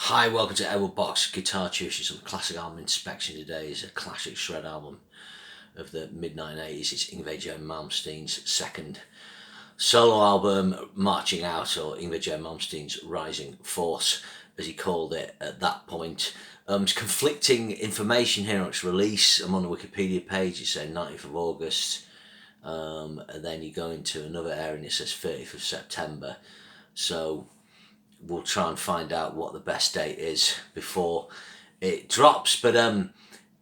Hi, welcome to Edward Box Guitar Tuition. Some classic album inspection today is a classic shred album of the mid-1980s. It's Yngwie Malmsteen's second solo album, Marching Out, or Yngwie Malmsteen's Rising Force, as he called it at that point. It's conflicting information here on its release. I'm on the Wikipedia page, it's saying 19th of August, and then you go into another area and it says 30th of September. So we'll try and find out what the best date is before it drops. But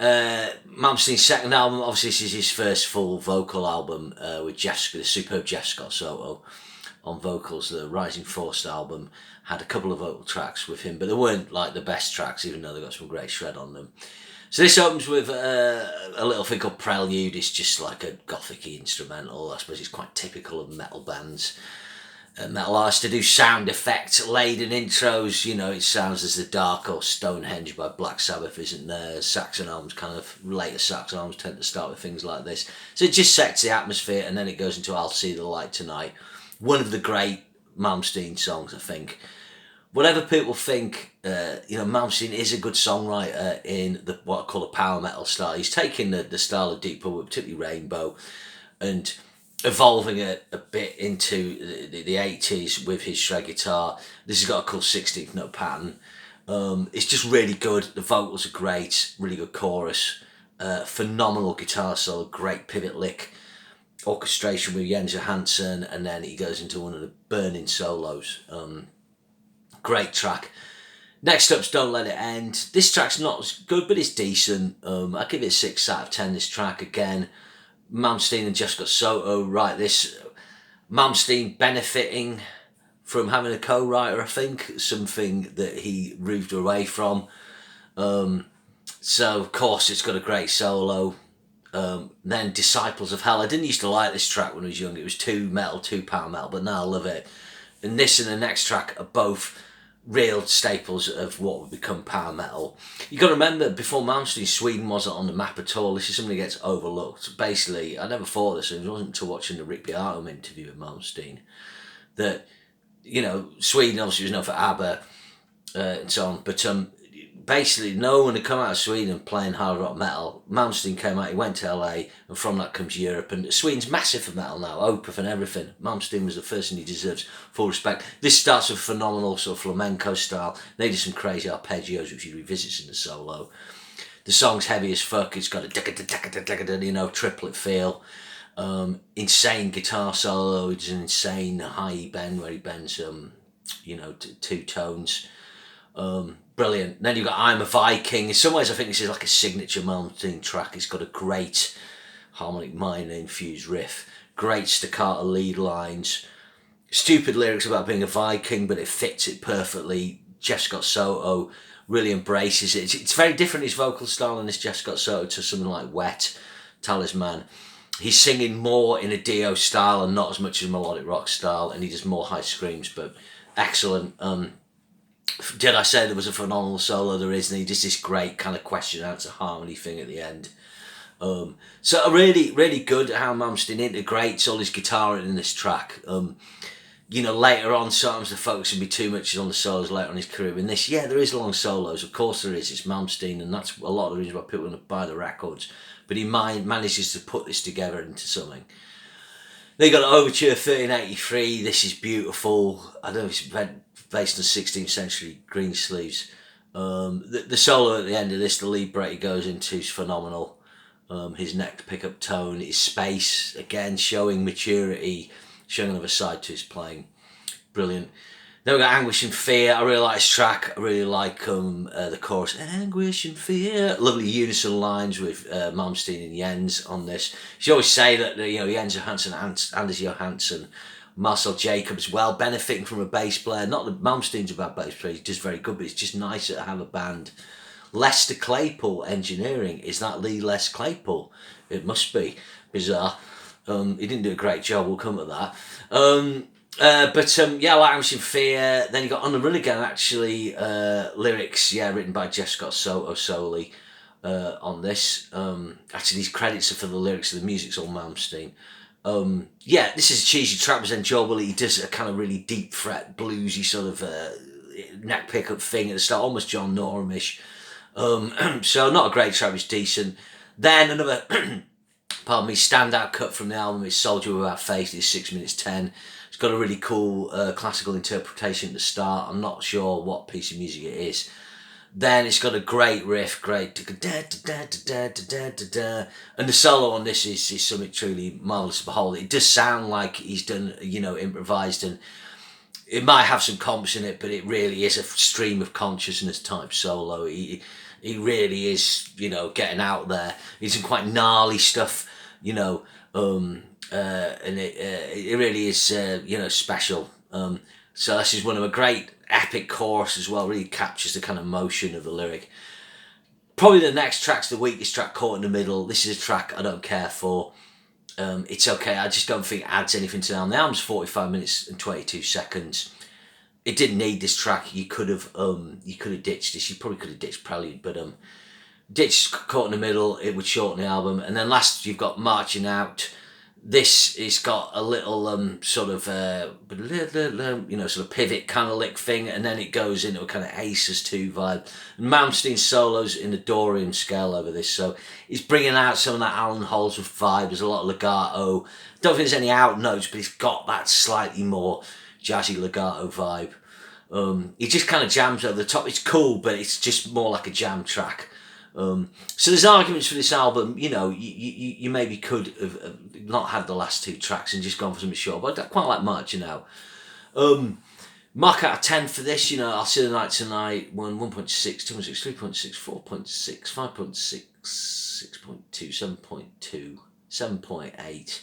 Malmsteen's second album, obviously this is his first full vocal album with the superb Jeff Scott Soto on vocals. The Rising Force album had a couple of vocal tracks with him, but they weren't like the best tracks, even though they got some great shred on them. So this opens with a little thing called Prelude. It's just like a gothic-y instrumental. I suppose it's quite typical of metal bands. Metal artists to do sound effects laden intros. You know, it sounds as the Dark or Stonehenge by Black Sabbath isn't there. Saxon albums, kind of later Saxon albums, tend to start with things like this. So it just sets the atmosphere, and then it goes into I'll See the Light Tonight. One of the great Malmsteen songs, I think. Whatever people think, Malmsteen is a good songwriter in what I call the power metal style. He's taking the style of Deep Purple, particularly Rainbow, and evolving a bit into the 80s with his shred guitar. This has got a cool 16th note pattern. It's just really good. The vocals are great, really good chorus, phenomenal guitar solo, great pivot lick, orchestration with Jens Johansson, and then he goes into one of the burning solos. Great track. Next up's Don't Let It End. This track's not as good, but it's decent. I give it a 6 out of 10, this track. Again, Malmsteen and Jeff Scott Soto write this. Malmsteen benefiting from having a co-writer, I think, something that he moved away from. So, of course, it's got a great solo. Then Disciples of Hell. I didn't used to like this track when I was young. It was too metal, too power metal, but now I love it. And this and the next track are both real staples of what would become power metal. You got to remember, before Malmsteen, Sweden wasn't on the map at all. This is something that gets overlooked. Basically, I never thought this, and it wasn't until watching the Rick Beato interview with Malmsteen that, Sweden obviously was known for ABBA and so on, but basically no one had come out of Sweden playing hard rock metal. Malmsteen came out, he went to LA, and from that comes Europe, and Sweden's massive for metal now, Opeth and everything. Malmsteen was the first, and he deserves full respect. This starts with phenomenal sort of flamenco style. They did some crazy arpeggios, which he revisits in the solo. The song's heavy as fuck. It's got a triplet feel. Insane guitar solo. It's an insane high bend where he bends two tones. Brilliant. Then you've got I'm a Viking. In some ways I think this is like a signature Malmsteen track. It's got a great harmonic minor infused riff, great staccato lead lines, stupid lyrics about being a Viking, but it fits it perfectly. Jeff Scott Soto really embraces it. It's very different, his vocal style in this Jeff Scott Soto, to something like Wet, Talisman. He's singing more in a Dio style and not as much as melodic rock style, and he does more high screams, but excellent. Did I say there was a phenomenal solo? There is, and he does this great kind of question answer harmony thing at the end. So really, really good how Malmsteen integrates all his guitar in this track. Later on, sometimes the focus can be too much on the solos later on in his career. In this, there is long solos. Of course there is. It's Malmsteen, and that's a lot of the reasons why people want to buy the records. But he manages to put this together into something. They got Overture 1383. This is beautiful. I don't know if it's based on 16th century Greensleeves. The solo at the end of this, the lead break he goes into is phenomenal. His neck pickup tone, his space, again showing maturity, showing another side to his playing. Brilliant. Then we got Anguish and Fear. I really like this track. I really like the chorus. Anguish and Fear. Lovely unison lines with Malmsteen and Jens on this. You always say that Jens Johansson and Anders Johansson, Marcel Jacobs, benefiting from a bass player. Not that Malmsteen's a bad bass player, he's just very good, but it's just nicer to have a band. Lester Claypool engineering. Is that Lee Les Claypool? It must be. Bizarre. He didn't do a great job, we'll come to that. I like Anguish and Fear. Then you got On the Run Again, actually, lyrics, written by Jeff Scott Soto solely on this. Actually, these credits are for the lyrics, the music's all Malmsteen. This is a cheesy track, was enjoyable. He does a kind of really deep fret, bluesy sort of neck pickup thing at the start, almost John Norham-ish. So not a great track, it's decent. Then another, pardon me, standout cut from the album is Soldier Without Faith. It's 6 minutes 10. It's got a really cool classical interpretation at the start. I'm not sure what piece of music it is. Then it's got a great riff, great da da da da da da da, and the solo on this is something truly marvelous to behold. It does sound like he's done, improvised, and it might have some comps in it, but it really is a stream of consciousness type solo. He really is, getting out there. It's some quite gnarly stuff, and it really is, special. So this is one of a great epic chorus as well, really captures the kind of motion of the lyric. Probably the next track's the weakest track, Caught in the Middle. This is a track I don't care for. It's okay, I just don't think it adds anything to the album. The album's 45 minutes and 22 seconds. It didn't need this track. You could have ditched this. You probably could have ditched Prelude, but ditched Caught in the Middle. It would shorten the album. And then last you've got Marching Out. This has got a little sort of pivot kind of lick thing, and then it goes into a kind of Aces 2 vibe. Malmsteen solos in the Dorian scale over this, so he's bringing out some of that Alan Holdsworth vibe. There's a lot of legato. Don't think there's any out notes, but he's got that slightly more jazzy legato vibe. He just kind of jams over the top. It's cool, but it's just more like a jam track. So there's arguments for this album. You maybe could have not had the last two tracks and just gone for something short, but I quite like Marching Out. Mark out of 10 for this. I'll See the Night Tonight won 1.6, 2.6, 3.6, 4.6, 5.6, 6.2, 7.2, 7.8.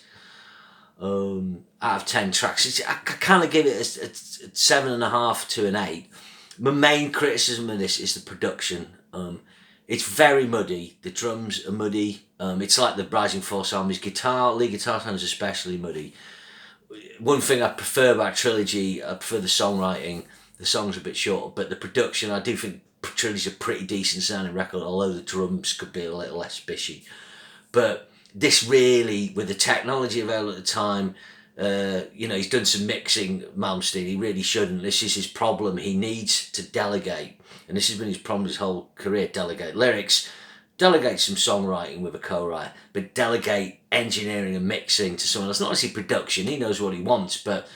Out of 10 tracks. I kind of give it a 7.5 to an 8. My main criticism of this is the production. It's very muddy. The drums are muddy. It's like the Rising Force album. His lead guitar sound is especially muddy. One thing I prefer about Trilogy, I prefer the songwriting. The songs are a bit shorter, but the production, I do think Trilogy's a pretty decent sounding record, although the drums could be a little less bishy. But this really, with the technology available at the time, he's done some mixing, Malmsteen. He really shouldn't. This is his problem. He needs to delegate. And this has been his problem his whole career, delegate lyrics, delegate some songwriting with a co-writer, but delegate engineering and mixing to someone else. Not necessarily production, he knows what he wants, but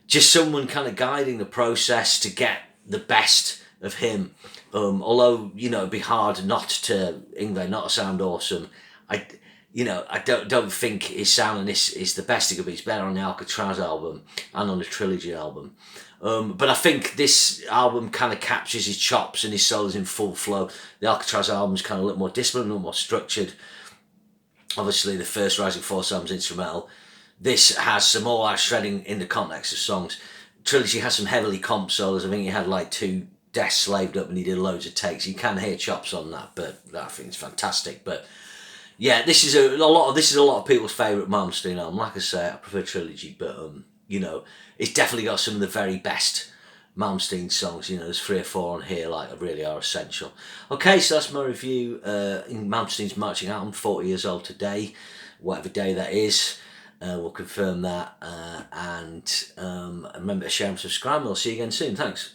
just someone kind of guiding the process to get the best of him. Although, it'd be hard not to, Yngwie not to sound awesome. I don't think his sound on this is the best it could be. It's better on the Alcatraz album and on the Trilogy album. But I think this album kind of captures his chops and his solos in full flow. The Alcatraz album's kind of a little more disciplined, a little more structured. Obviously, the first Rising Force album's instrumental. This has some all-out shredding in the context of songs. Trilogy has some heavily comp solos. I think he had like 2 desks slaved up and he did loads of takes. You can hear chops on that, but I think it's fantastic. But yeah, this is a lot of people's favourite Malmsteen album. Like I say, I prefer Trilogy, but it's definitely got some of the very best Malmsteen songs. There's 3 or 4 on here like really are essential. Okay, so that's my review in Malmsteen's Marching Out. I'm 40 years old today, whatever day that is. We'll confirm that, and remember to share and subscribe. We'll see you again soon. Thanks.